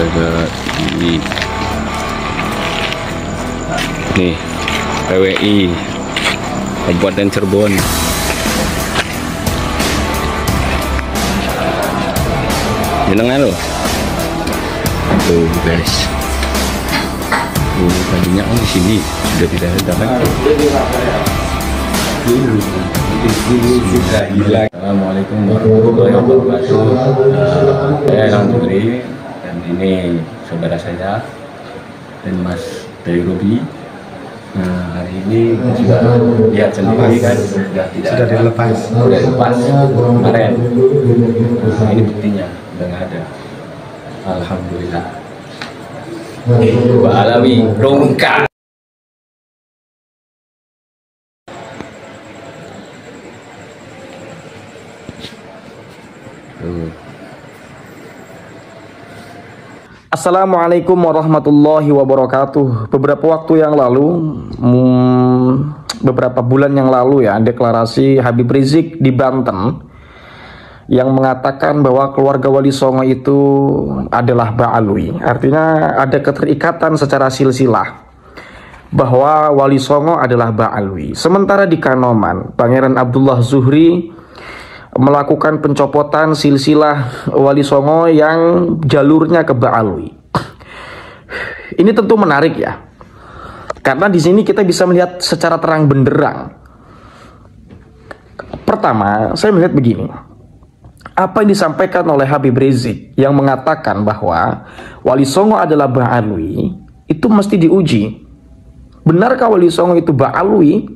ke sini. Nih, PWI Kabupaten Cirebon. Jenengan loh. Tuh guys. Tadinya kan di sini sudah tidak ada kan. Assalamualaikum warahmatullahi wabarakatuh. Saya Ilham Putri dan ini saudara saya dan Mas dari Robi. Nah, hari ini sudah lihat sendiri kan sudah dilepas kemarin. Nah, ini buktinya udah nggak ada. Alhamdulillah. Mbak Alawi Rongka. Assalamualaikum warahmatullahi wabarakatuh. Beberapa waktu yang lalu, beberapa bulan yang lalu ya, deklarasi Habib Rizik di Banten yang mengatakan bahwa keluarga Wali Songo itu adalah Ba'alwi. Artinya ada keterikatan secara silsilah bahwa Wali Songo adalah Ba'alwi. Sementara di Kanoman, Pangeran Abdullah Zuhri melakukan pencopotan silsilah Wali Songo yang jalurnya ke Ba'alwi. Ini tentu menarik ya, karena di sini kita bisa melihat secara terang benderang. Pertama, saya melihat begini. Apa yang disampaikan oleh Habib Rizik yang mengatakan bahwa Wali Songo adalah Ba'alwi, itu mesti diuji. Benarkah Wali Songo itu Ba'alwi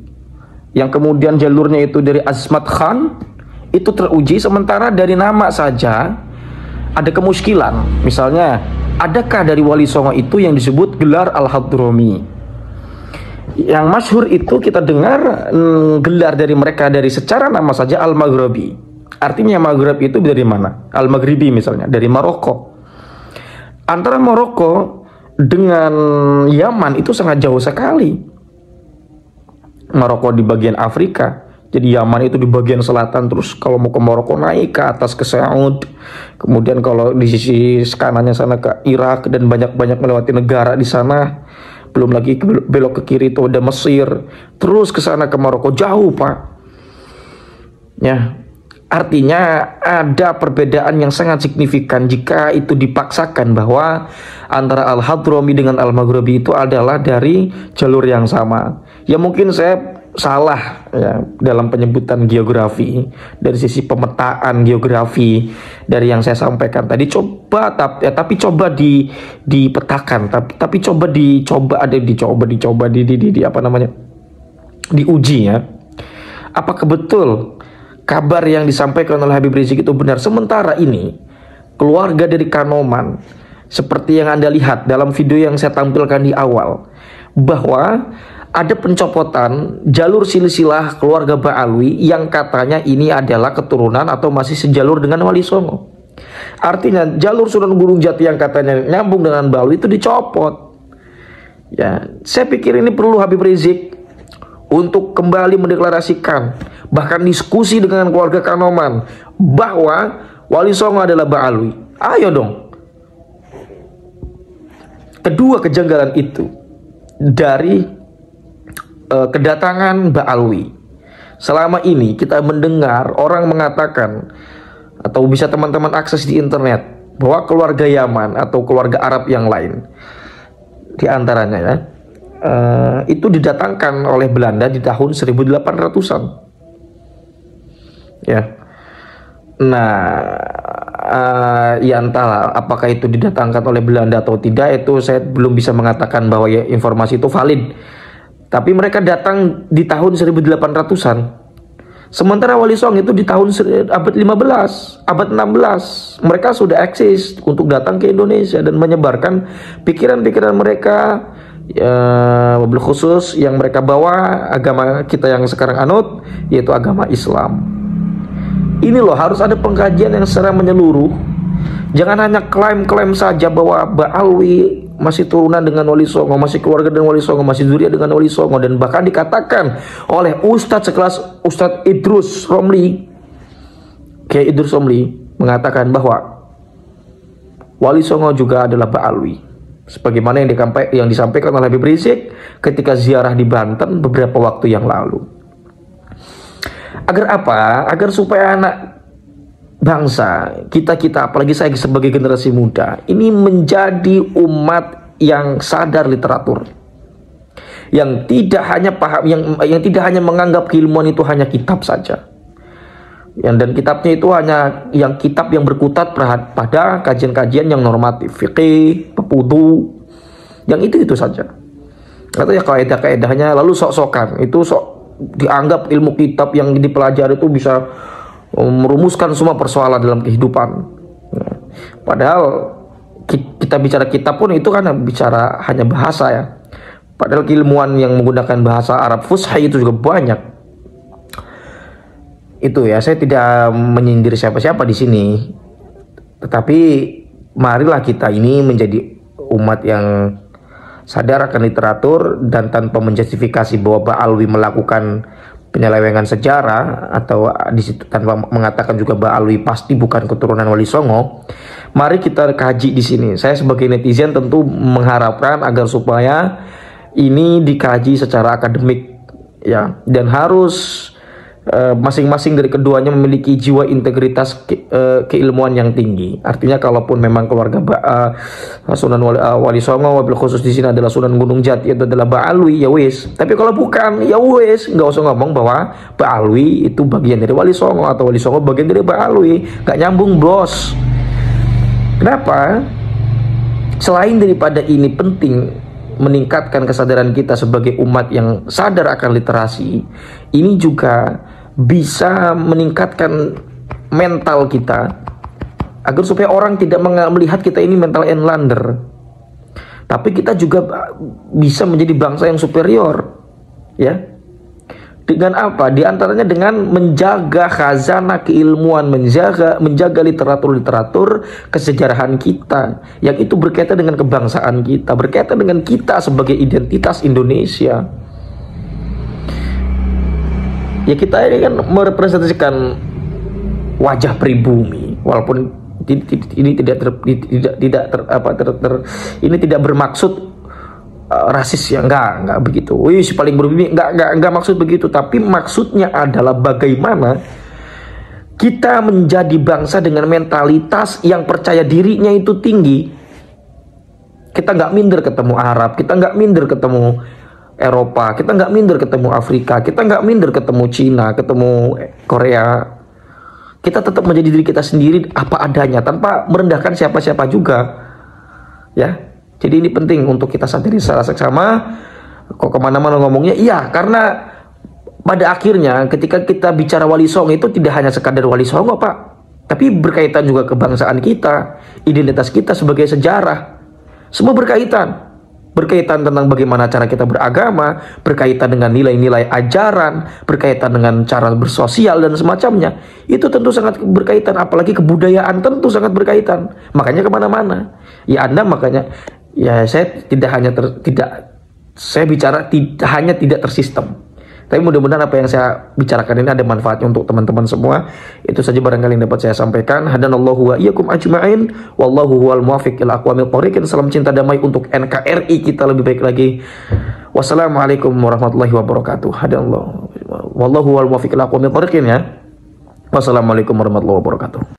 yang kemudian jalurnya itu dari Azmat Khan? Itu teruji, sementara dari nama saja ada kemuskilan. Misalnya, adakah dari Wali Songo itu yang disebut gelar Al-Hadrami? Yang masyhur itu kita dengar gelar dari mereka dari secara nama saja Al-Maghribi. Artinya Maghrib itu dari mana? Al-Maghribi misalnya, dari Maroko. Antara Maroko dengan Yaman itu sangat jauh sekali. Maroko di bagian Afrika, jadi Yaman itu di bagian selatan. Terus kalau mau ke Maroko naik ke atas ke Saud. Kemudian kalau di sisi kanannya sana ke Irak dan banyak-banyak melewati negara di sana. Belum lagi belok ke kiri itu ada Mesir. Terus ke sana ke Maroko, jauh Pak. Ya, artinya ada perbedaan yang sangat signifikan jika itu dipaksakan bahwa antara Al-Hadrami dengan Al-Maghribi itu adalah dari jalur yang sama. Ya mungkin saya salah ya dalam penyebutan geografi, dari sisi pemetaan geografi dari yang saya sampaikan tadi. Tapi coba dipetakan, tapi coba diuji ya, apakah betul kabar yang disampaikan oleh Habib Rizik itu benar. Sementara ini keluarga dari Kanoman, seperti yang Anda lihat dalam video yang saya tampilkan di awal, bahwa ada pencopotan jalur silsilah keluarga Ba'alwi yang katanya ini adalah keturunan atau masih sejalur dengan Wali Songo. Artinya jalur Sunan Gunung Jati yang katanya nyambung dengan Ba'alwi itu dicopot. Ya, saya pikir ini perlu Habib Rizik untuk kembali mendeklarasikan, bahkan diskusi dengan keluarga Kanoman bahwa Wali Songo adalah Ba'alwi. Ayo dong. Kedua kejanggalan itu dari kedatangan Ba'alwi. Selama ini kita mendengar orang mengatakan, atau bisa teman-teman akses di internet, bahwa keluarga Yaman atau keluarga Arab yang lain di antaranya ya, itu didatangkan oleh Belanda di tahun 1800-an. Ya. Nah, ya entahlah apakah itu didatangkan oleh Belanda atau tidak, itu saya belum bisa mengatakan bahwa ya informasi itu valid. Tapi mereka datang di tahun 1800-an. Sementara Wali Songo itu di tahun abad 15, abad 16. Mereka sudah eksis untuk datang ke Indonesia dan menyebarkan pikiran-pikiran mereka, ya, mobil khusus yang mereka bawa agama kita yang sekarang anut, yaitu agama Islam. Ini loh, harus ada pengkajian yang secara menyeluruh. Jangan hanya klaim-klaim saja bahwa Ba'alwi masih turunan dengan Wali Songo, masih keluarga dengan Wali Songo, masih zuriat dengan Wali Songo. Dan bahkan dikatakan oleh Ustadz sekelas Ustadz Idrus Romli, Kiai Idrus Romli, mengatakan bahwa Wali Songo juga adalah Ba'alwi. Sebagaimana yang disampaikan oleh Habib Rizik ketika ziarah di Banten beberapa waktu yang lalu. Agar apa? Agar supaya anak bangsa, kita apalagi saya sebagai generasi muda, ini menjadi umat yang sadar literatur, yang tidak hanya paham, yang tidak hanya menganggap keilmuan itu hanya kitab saja, dan kitabnya itu hanya kitab yang berkutat pada kajian-kajian yang normatif, fikih, wudu, yang itu saja. Atau ya kaidah-kaidahnya lalu sok-sokan, itu dianggap ilmu kitab yang dipelajari itu bisa merumuskan semua persoalan dalam kehidupan. Padahal kita bicara kitab pun itu kan bicara hanya bahasa ya. Padahal keilmuan yang menggunakan bahasa Arab Fusha itu juga banyak. Itu ya, saya tidak menyindir siapa-siapa di sini. Tetapi marilah kita ini menjadi umat yang sadar akan literatur dan tanpa menjustifikasi bahwa Ba'alwi melakukan penyelewengan sejarah atau di situ tanpa mengatakan juga Ba'alwi pasti bukan keturunan Wali Songo. Mari kita kaji di sini. Saya sebagai netizen tentu mengharapkan agar supaya ini dikaji secara akademik ya, dan harus masing-masing dari keduanya memiliki jiwa integritas keilmuan yang tinggi. Artinya kalaupun memang keluarga Sunan Wali Songo, wabil khusus di sini adalah Sunan Gunung Jati, itu adalah Ba'alwi, ya wis. Tapi kalau bukan, ya wis, nggak usah ngomong bahwa Ba'alwi itu bagian dari Wali Songo atau Wali Songo bagian dari Ba'alwi. Nggak nyambung, bos. Kenapa? Selain daripada ini penting meningkatkan kesadaran kita sebagai umat yang sadar akan literasi, ini juga bisa meningkatkan mental kita agar supaya orang tidak melihat kita ini mental enlander, tapi kita juga bisa menjadi bangsa yang superior ya. Dengan apa? Di antaranya dengan menjaga khazanah keilmuan, menjaga literatur kesejarahan kita, yang itu berkaitan dengan kebangsaan kita, berkaitan dengan kita sebagai identitas Indonesia. Ya, kita ini kan merepresentasikan wajah pribumi, walaupun ini tidak bermaksud rasis ya, enggak begitu. Wih, si paling berbumi, enggak maksud begitu, tapi maksudnya adalah bagaimana kita menjadi bangsa dengan mentalitas yang percaya dirinya itu tinggi. Kita nggak minder ketemu Arab, kita nggak minder ketemu Eropa, kita nggak minder ketemu Afrika, kita nggak minder ketemu Cina, ketemu Korea. Kita tetap menjadi diri kita sendiri apa adanya tanpa merendahkan siapa-siapa juga ya. Jadi ini penting untuk kita sadari secara seksama. Kok kemana-mana ngomongnya? Iya, karena pada akhirnya ketika kita bicara Wali Songo itu tidak hanya sekadar Wali Songo, Pak, tapi berkaitan juga kebangsaan kita, identitas kita sebagai sejarah. Semua berkaitan tentang bagaimana cara kita beragama, berkaitan dengan nilai-nilai ajaran, berkaitan dengan cara bersosial dan semacamnya. Itu tentu sangat berkaitan, apalagi kebudayaan tentu sangat berkaitan. Makanya kemana-mana. Ya Anda makanya, ya saya hanya tidak tersistem. Tapi mudah-mudahan apa yang saya bicarakan ini ada manfaatnya untuk teman-teman semua. Itu saja barangkali yang dapat saya sampaikan. Hadanallahu wa iyyakum ajma'in. Wallahu huwal muwaffiq ila aqwamit thoriq. Salam cinta damai untuk NKRI kita lebih baik lagi. Wassalamualaikum warahmatullahi wabarakatuh. Hadanallahu wallahu huwal muwaffiq ila aqwamit thoriq ya. Wassalamualaikum warahmatullahi wabarakatuh.